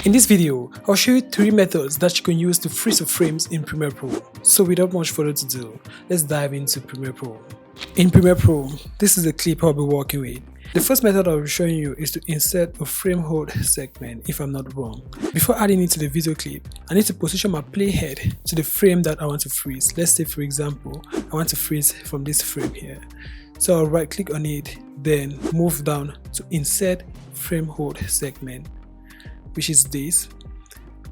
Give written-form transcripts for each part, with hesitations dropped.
In this video, I'll show you 3 methods that you can use to freeze your frames in Premiere Pro. So without much further ado, let's dive into Premiere Pro. In Premiere Pro, this is the clip I'll be working with. The first method I'll be showing you is to insert a frame hold segment, if I'm not wrong. Before adding it to the video clip, I need to position my playhead to the frame that I want to freeze. Let's say, for example, I want to freeze from this frame here. So I'll right click on it, then move down to insert frame hold segment, which is this.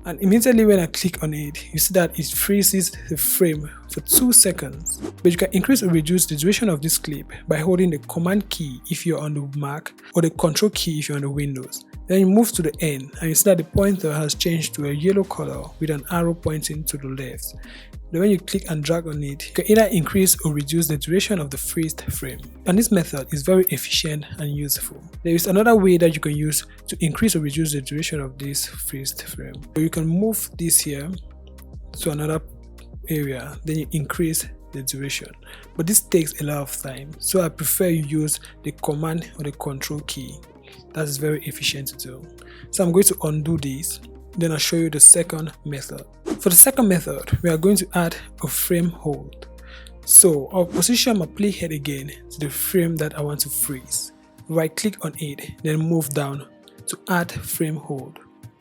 And immediately when I click on it, you see that it freezes the frame for 2 seconds. But you can increase or reduce the duration of this clip by holding the command key if you're on the Mac or the control key if you're on the Windows. Then you move to the end and you see that the pointer has changed to a yellow color with an arrow pointing to the left. Then when you click and drag on it, you can either increase or reduce the duration of the freezed frame. And this method is very efficient and useful. There is another way that you can use to increase or reduce the duration of this freezed frame. So you can move this here to another area, then you increase the duration. But this takes a lot of time, so I prefer you use the command or the control key. That is very efficient to do. So I'm going to undo this, then I'll show you the second method. For the second method, we are going to add a frame hold. So I'll position my playhead again to the frame that I want to freeze. Right click on it, then move down to add frame hold,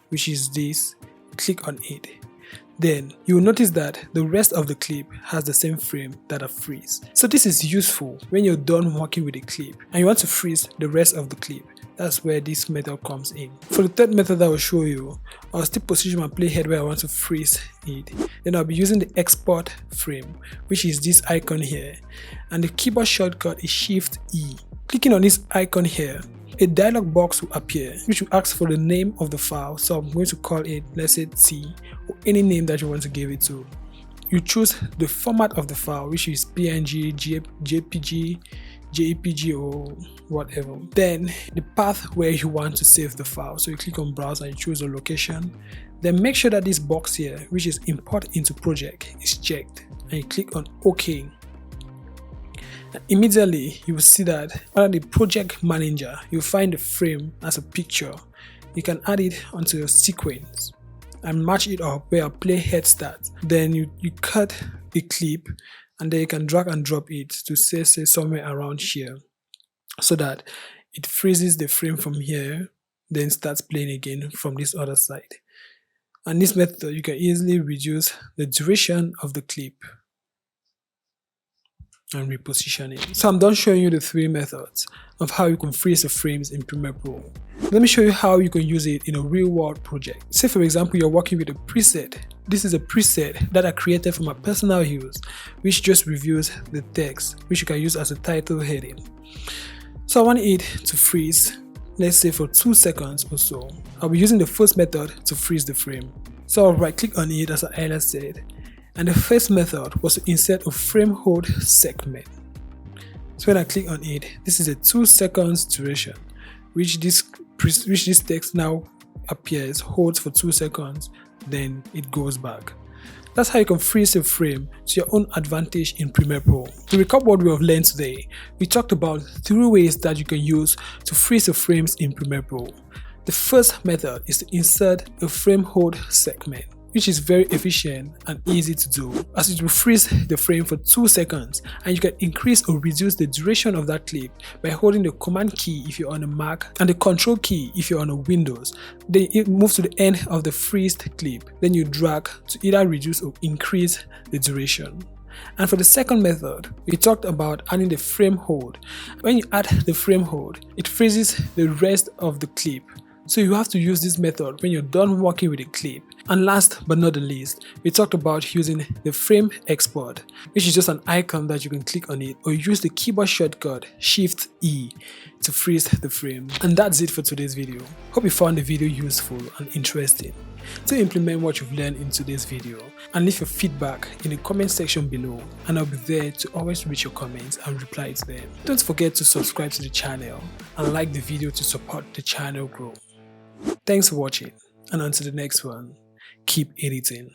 which is this. Click on it. Then you will notice that the rest of the clip has the same frame that I freeze. So this is useful when you're done working with a clip and you want to freeze the rest of the clip. That's where this method comes in. For the third method I will show you, I'll still position my playhead where I want to freeze it. Then I'll be using the export frame, which is this icon here. And the keyboard shortcut is Shift E. Clicking on this icon here, a dialog box will appear which will ask for the name of the file. So I'm going to call it, let's say T, or any name that you want to give it to. You choose the format of the file, which is PNG, JPG, JPG or whatever. Then the path where you want to save the file. So you click on browse and you choose a location. Then make sure that this box here, which is import into project, is checked and you click on OK. And immediately you will see that under the project manager, you'll find the frame as a picture. You can add it onto your sequence and match it up where a playhead starts. Then you cut the clip and then you can drag and drop it to say somewhere around here, so that it freezes the frame from here, then starts playing again from this other side. And this method, you can easily reduce the duration of the clip and reposition it. So I'm done showing you the 3 methods of how you can freeze the frames in Premiere Pro. Let me show you how you can use it in a real world project. Say for example, you're working with a preset. This is a preset that I created for my personal use, which just reviews the text, which you can use as a title heading. So I want it to freeze, let's say for 2 seconds or so. I'll be using the first method to freeze the frame. So I'll right click on it as I earlier said. And the first method was to insert a frame hold segment. So when I click on it, this is a 2 seconds duration, which this text now appears, holds for 2 seconds, then it goes back. That's how you can freeze a frame to your own advantage in Premiere Pro. To recap what we have learned today, we talked about 3 ways that you can use to freeze your frames in Premiere Pro. The first method is to insert a frame hold segment, which is very efficient and easy to do, as it will freeze the frame for 2 seconds and you can increase or reduce the duration of that clip by holding the command key if you're on a Mac and the control key if you're on a Windows. Then it moves to the end of the freezed clip, then you drag to either reduce or increase the duration. And for the second method, we talked about adding the frame hold. When you add the frame hold, it freezes the rest of the clip. So you have to use this method when you're done working with a clip. And last but not the least, we talked about using the frame export, which is just an icon that you can click on it or use the keyboard shortcut Shift E to freeze the frame. And that's it for today's video. Hope you found the video useful and interesting. To implement what you've learned in today's video, and leave your feedback in the comment section below, and I'll be there to always read your comments and reply to them. Don't forget to subscribe to the channel and like the video to support the channel grow. Thanks for watching, and until the next one, keep editing.